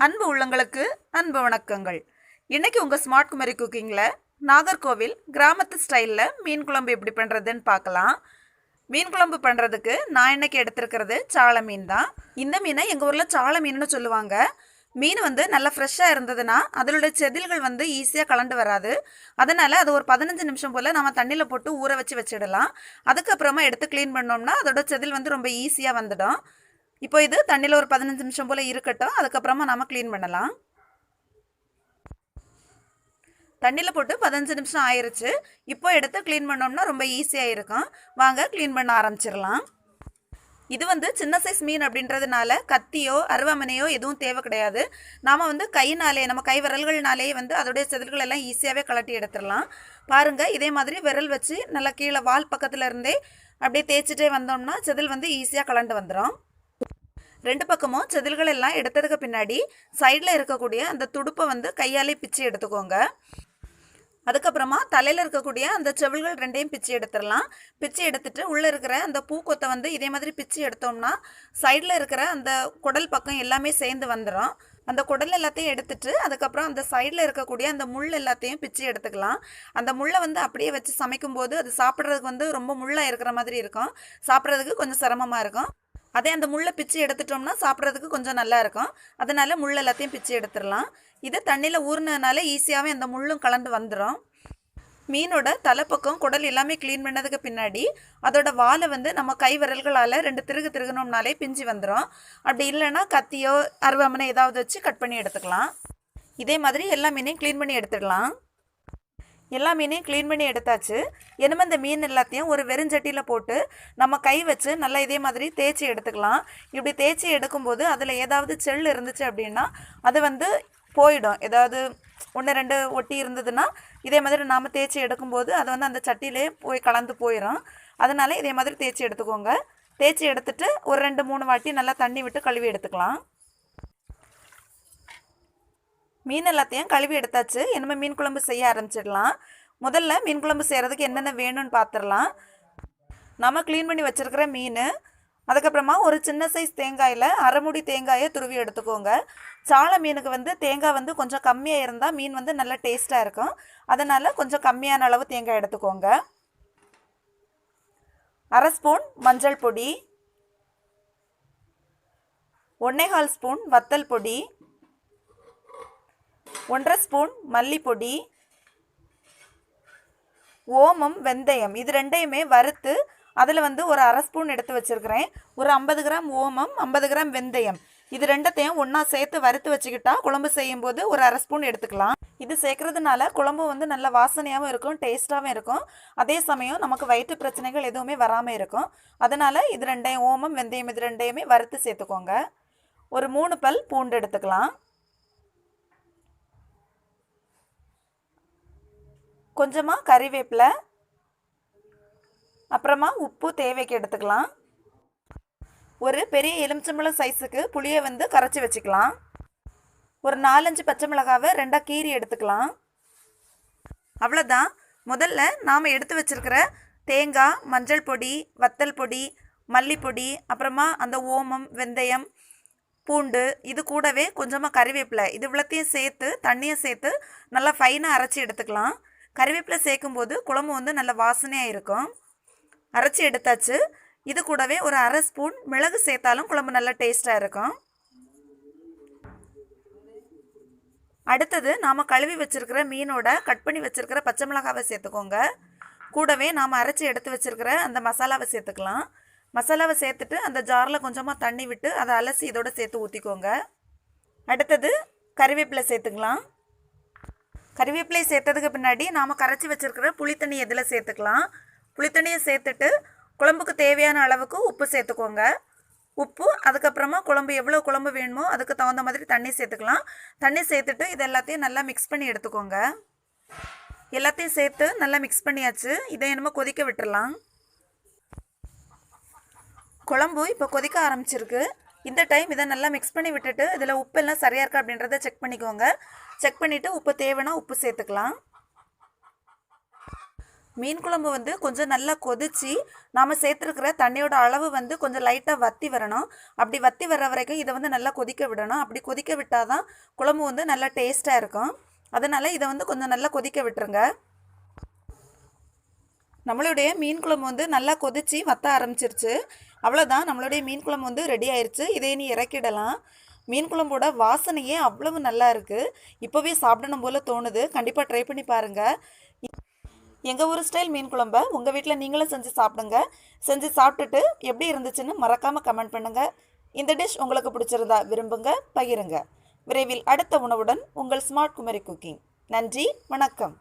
அன்பு உள்ளங்களுக்கு அன்பு வணக்கங்கள். இன்னைக்கு உங்கள் ஸ்மார்ட் குமரி குக்கிங்கில் நாகர்கோவில் கிராமத்து ஸ்டைலில் மீன் குழம்பு எப்படி பண்ணுறதுன்னு பார்க்கலாம். மீன் குழம்பு பண்ணுறதுக்கு நான் இன்னைக்கு எடுத்துருக்கிறது சாள மீன் தான். இந்த மீனை எங்கள் ஊரில் சாள மீன்னு சொல்லுவாங்க. மீன் நல்லா ஃப்ரெஷ்ஷாக இருந்ததுன்னா அதனுடைய செதில்கள் ஈஸியாக கலண்டு வராது. அதனால் அது ஒரு 15 நிமிஷம் போல் நம்ம தண்ணியில் போட்டு ஊற வச்சிடலாம். அதுக்கப்புறமா எடுத்து க்ளீன் பண்ணோம்னா அதோட செதில் ரொம்ப ஈஸியாக வந்துடும். இப்போ இது தண்ணியில் ஒரு 15 நிமிஷம் போல் இருக்கட்டும். அதுக்கப்புறமா நம்ம க்ளீன் பண்ணலாம். தண்ணியில் போட்டு 15 நிமிஷம் ஆயிடுச்சு. இப்போ எடுத்து க்ளீன் பண்ணோம்னா ரொம்ப ஈஸியாக இருக்கும். வாங்க க்ளீன் பண்ண ஆரம்பிச்சிடலாம். இது சின்ன சைஸ் மீன் அப்படின்றதுனால கத்தியோ அருவாமனையோ எதுவும் தேவை கிடையாது. நாம் கையினாலே நம்ம கை விரல்கள்னாலே அதோடைய செதில்கள் எல்லாம் ஈஸியாகவே கலட்டி எடுத்துடலாம். பாருங்கள், இதே மாதிரி விரல் வச்சு நல்லா கீழே வால் பக்கத்தில் இருந்தே அப்படியே தேய்ச்சிட்டே வந்தோம்னா செதில் ஈஸியாக கலண்டு வந்துடும். ரெண்டு பக்கமும் செதில்கள் எல்லாம் எடுத்ததுக்கு பின்னாடி சைடில் இருக்கக்கூடிய அந்த துடுப்பை கையாலே பிச்சு எடுத்துக்கோங்க. அதுக்கப்புறமா தலையில் இருக்கக்கூடிய அந்த செவில்கள் ரெண்டையும் பிச்சு எடுத்துடலாம். பிச்சு எடுத்துட்டு உள்ளே இருக்கிற அந்த பூக்கொத்தை இதே மாதிரி பிச்சு எடுத்தோம்னா சைடில் இருக்கிற அந்த குடல் பக்கம் எல்லாமே சேர்ந்து வந்துடும். அந்த குடல் எல்லாத்தையும் எடுத்துட்டு அதுக்கப்புறம் அந்த சைடில் இருக்கக்கூடிய அந்த முள் எல்லாத்தையும் பிச்சு எடுத்துக்கலாம். அந்த முள்ளை அப்படியே வச்சு சமைக்கும்போது அது சாப்பிட்றதுக்கு ரொம்ப முள்ளாக இருக்கிற மாதிரி இருக்கும். சாப்பிட்றதுக்கு கொஞ்சம் சிரமமாக இருக்கும். அதே அந்த முள்ளை பிச்சு எடுத்துட்டோம்னா சாப்பிட்றதுக்கு கொஞ்சம் நல்லா இருக்கும். அதனால முள் எல்லாத்தையும் பிச்சு எடுத்துடலாம். இது தண்ணியில் ஊறினதுனால ஈஸியாகவே அந்த முள்ளும் கலந்து வந்துடும். மீனோட தலைப்பக்கம் குடல் எல்லாமே க்ளீன் பண்ணதுக்கு பின்னாடி அதோட வாலை நம்ம கை விரல்களால் 2 திருகு திருகுனோம்னாலே பிஞ்சு வந்துடும். அப்படி இல்லைன்னா கத்தியோ அருவாமனை ஏதாவது வச்சு கட் பண்ணி எடுத்துக்கலாம். இதே மாதிரி எல்லா மீனையும் க்ளீன் பண்ணி எடுத்துடலாம். எல்லா மீனையும் க்ளீன் பண்ணி எடுத்தாச்சு. இனிமேல் இந்த மீன் எல்லாத்தையும் ஒரு வெறுஞ்சட்டியில் போட்டு நம்ம கை வச்சு நல்லா இதே மாதிரி தேய்ச்சி எடுத்துக்கலாம். இப்படி தேய்ச்சி எடுக்கும்போது அதில் ஏதாவது செல் இருந்துச்சு அப்படின்னா அது போயிடும். ஏதாவது 1-2 ஒட்டி இருந்ததுன்னா இதே மாதிரி நாம் தேய்ச்சி எடுக்கும்போது அது அந்த சட்டியிலே போய் கலந்து போயிடும். அதனால் இதே மாதிரி தேய்ச்சி எடுத்துக்கோங்க. தேய்ச்சி எடுத்துட்டு ஒரு 2-3 வாட்டி நல்லா தண்ணி விட்டு கழுவி எடுத்துக்கலாம். மீன் எல்லாத்தையும் கழுவி எடுத்தாச்சு. இனிமேல் மீன் குழம்பு செய்ய ஆரம்பிச்சிடலாம். முதல்ல மீன் குழம்பு செய்கிறதுக்கு என்னென்ன வேணும்னு பார்த்துடலாம். நம்ம க்ளீன் பண்ணி வச்சுருக்கிற மீன், அதுக்கப்புறமா ஒரு சின்ன சைஸ் தேங்காயில் அரை மூடி தேங்காயை துருவி எடுத்துக்கோங்க. சாள மீனுக்கு தேங்காய் கொஞ்சம் கம்மியாக இருந்தால் மீன் நல்லா டேஸ்ட்டாக இருக்கும். அதனால் கொஞ்சம் கம்மியான அளவு தேங்காய் எடுத்துக்கோங்க. அரை ஸ்பூன் மஞ்சள் பொடி, 1/4 ஸ்பூன் வத்தல் பொடி, 1/2 ஸ்பூன் மல்லிப்பொடி, ஓமம், வெந்தயம் இது ரெண்டையுமே வறுத்து அதில் ஒரு அரை ஸ்பூன் எடுத்து வச்சுருக்கிறேன். ஒரு 50 கிராம் ஓமம், 50 கிராம் வெந்தயம் இது ரெண்டத்தையும் ஒன்றா சேர்த்து வறுத்து வச்சுக்கிட்டா குழம்பு செய்யும்போது ஒரு அரை ஸ்பூன் எடுத்துக்கலாம். இது சேர்க்கறதுனால குழம்பு நல்ல வாசனையாகவும் இருக்கும், டேஸ்ட்டாகவும் இருக்கும். அதே சமயம் நமக்கு வயிற்று பிரச்சனைகள் எதுவுமே வராமல் இருக்கும். அதனால் இது ரெண்டையும் ஓமம், வெந்தயம் இது ரெண்டையுமே வறுத்து சேர்த்துக்கோங்க. ஒரு 3 பல் பூண்டு எடுத்துக்கலாம். கொஞ்சமாக கறிவேப்பிலை, அப்புறமா உப்பு தேவைக்கு எடுத்துக்கலாம். ஒரு பெரிய எலுமிச்சம்பழம் சைஸுக்கு புளியை கரைச்சி வச்சுக்கலாம். ஒரு 4-5 பச்சை மிளகாவை 2ஆக கீறி எடுத்துக்கலாம். அவ்வளோதான். முதல்ல நாம் எடுத்து வச்சுருக்கிற தேங்காய், மஞ்சள் பொடி, வத்தல் பொடி, மல்லிப்பொடி, அப்புறமா அந்த ஓமம், வெந்தயம், பூண்டு இது கூடவே கொஞ்சமாக கறிவேப்பிலை இது இவ்வளோத்தையும் சேர்த்து தண்ணியை சேர்த்து நல்லா ஃபைனாக அரைச்சி எடுத்துக்கலாம். கறிவேப்பிலை சேர்க்கும்போது குழம்பு நல்ல வாசனையாக இருக்கும். அரைச்சி எடுத்தாச்சு. இது கூடவே ஒரு அரை ஸ்பூன் மிளகு சேர்த்தாலும் குழம்பு நல்லா டேஸ்ட்டாக இருக்கும். அடுத்தது நாம் கழுவி வச்சுருக்கிற மீனோட கட் பண்ணி வச்சுருக்கிற பச்சை மிளகாவை சேர்த்துக்கோங்க. கூடவே நாம் அரைச்சி எடுத்து வச்சுருக்கிற அந்த மசாலாவை சேர்த்துக்கலாம். மசாலாவை சேர்த்துட்டு அந்த ஜாரில் கொஞ்சமாக தண்ணி விட்டு அதை அலசி இதோட சேர்த்து ஊற்றிக்கோங்க. அடுத்தது கறிவேப்பிலை சேர்த்துக்கலாம். கறிவேப்பிலை சேர்த்ததுக்கு பின்னாடி நாம் கரைச்சி வச்சுருக்கிற புளித்தண்ணி இதில் சேர்த்துக்கலாம். புளித்தண்ணியை சேர்த்துட்டு குழம்புக்கு தேவையான அளவுக்கு உப்பு சேர்த்துக்கோங்க. உப்பு, அதுக்கப்புறமா குழம்பு எவ்வளோ குழம்பு வேணுமோ அதுக்கு தகுந்த மாதிரி தண்ணி சேர்த்துக்கலாம். தண்ணி சேர்த்துட்டு இது எல்லாத்தையும் நல்லா மிக்ஸ் பண்ணி எடுத்துக்கோங்க. எல்லாத்தையும் சேர்த்து நல்லா மிக்ஸ் பண்ணியாச்சு. இதை என்னமோ கொதிக்க விட்டுடலாம். குழம்பு இப்போ கொதிக்க ஆரம்பிச்சிருக்கு. இந்த டைம் இதை நல்லா மிக்ஸ் பண்ணி விட்டுட்டு இதில் உப்பு எல்லாம் சரியாக இருக்கா அப்படின்றத செக் பண்ணிக்கோங்க. செக் பண்ணிவிட்டு உப்பு தேவைன்னா உப்பு சேர்த்துக்கலாம். மீன் குழம்பு வந்து கொஞ்சம் நல்லா கொதிச்சு நாம் சேர்த்துருக்கிற தண்ணியோட அளவு வந்து கொஞ்சம் லைட்டாக வற்றி வரணும். அப்படி வற்றி வர்ற வரைக்கும் இதை வந்து நல்லா கொதிக்க விடணும். அப்படி கொதிக்க விட்டால் தான் குழம்பு வந்து நல்லா டேஸ்ட்டாக இருக்கும். அதனால் இதை வந்து கொஞ்சம் நல்லா கொதிக்க விட்டுருங்க. நம்மளுடைய மீன் குழம்பு வந்து நல்லா கொதிச்சு வற்ற ஆரம்பிச்சிருச்சு. அவ்வளோதான், நம்மளுடைய மீன் குழம்பு வந்து ரெடி ஆயிடுச்சு. இதை நீ இறக்கிடலாம். மீன் குழம்போட வாசனையே அவ்வளவு நல்லா இருக்குது. இப்போவே சாப்பிடணும் போல் தோணுது. கண்டிப்பாக ட்ரை பண்ணி பாருங்கள். எங்கள் ஊர் ஸ்டைல் மீன் குழம்ப உங்கள் வீட்டில் நீங்களும் செஞ்சு சாப்பிடுங்க. செஞ்சு சாப்பிட்டுட்டு எப்படி இருந்துச்சுன்னு மறக்காமல் கமெண்ட் பண்ணுங்கள். இந்த டிஷ் உங்களுக்கு பிடிச்சிருந்தா விரும்புங்க, பகிருங்க. விரைவில் அடுத்த உணவுடன் உங்கள் ஸ்மார்ட் குமரி குக்கிங். நன்றி, வணக்கம்.